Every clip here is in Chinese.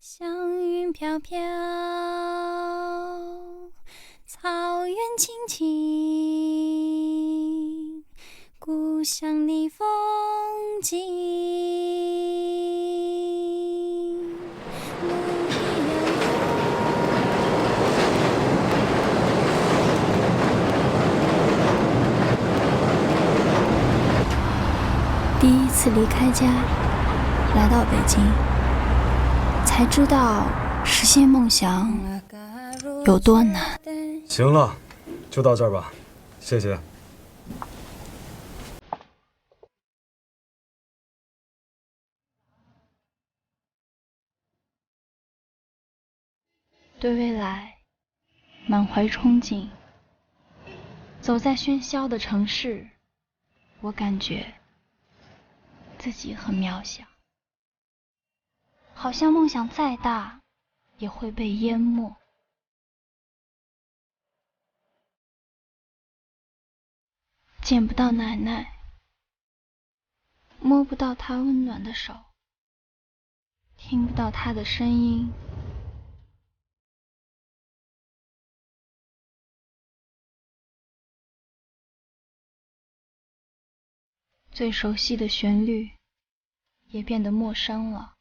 祥云飘飘，草原青青，故乡的风景。第一次离开家，来到北京，才知道实现梦想有多难。行了，就到这儿吧，谢谢。对未来满怀憧憬，走在喧嚣的城市，我感觉自己很渺小，好像梦想再大也会被淹没。见不到奶奶，摸不到她温暖的手，听不到她的声音。最熟悉的旋律也变得陌生了。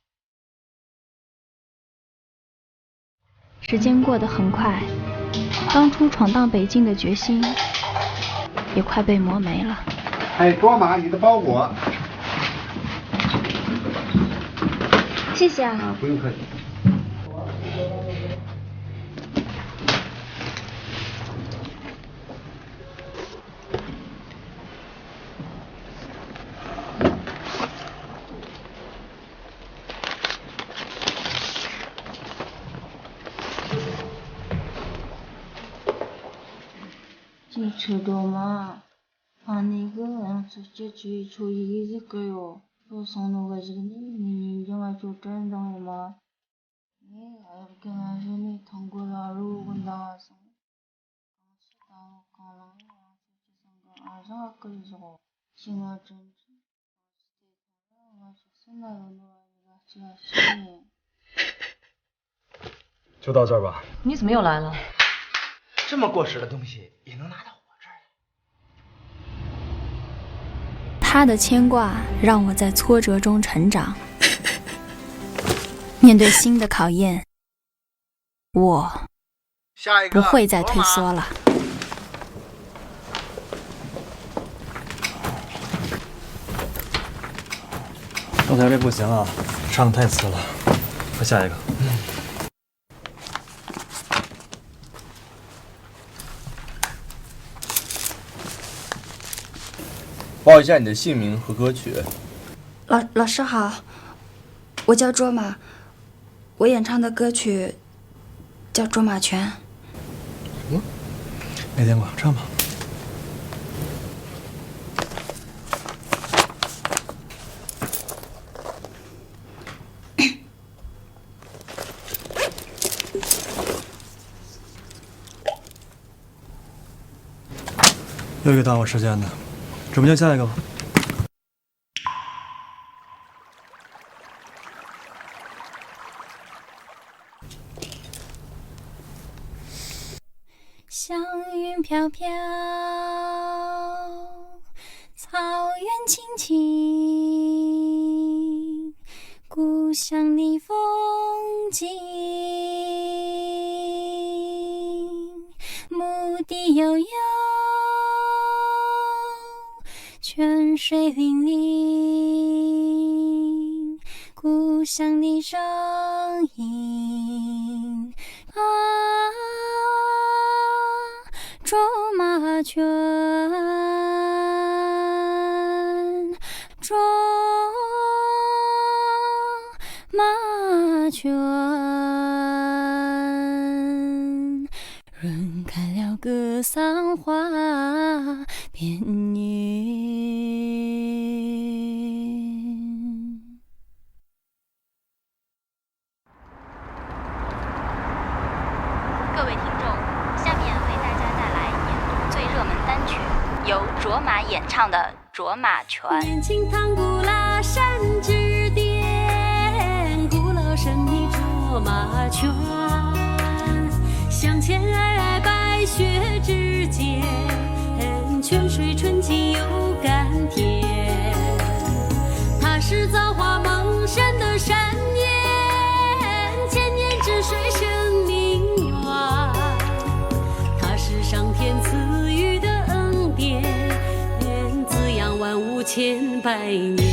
时间过得很快，当初闯荡北京的决心也快被磨没了。哎，卓玛，你的包裹。谢谢啊。不用客气。지쳐도마 아니가 양수제 주의초 이기질까요? 소선호가 지금 인정할 조건정에마 이렇게 나중에 통고라로 군다서 강수다 강랑이야 주제상가 아자까지서 징어진就到这儿吧。你怎么又来了？这么过时的东西也能拿到我这儿来？他的牵挂让我在挫折中成长。面对新的考验，我不会再退缩了。刚才这不行啊，上太次了，换下一个。报一下你的姓名和歌曲。老师好，我叫卓玛，我演唱的歌曲叫《卓玛泉》。什么？没听过，唱吧。又一个耽误时间的，准备就下一个吧。祥云飘飘，草原青青，故乡的风景。牧笛悠悠，泉水泠泠，故乡的声音啊，卓玛泉，卓玛泉，润开了格桑花边缘。各位听众，下面为大家带来年度最热门单曲，由卓玛演唱的《卓玛泉》。年青塘古拉山之巅，古老神秘卓千百年。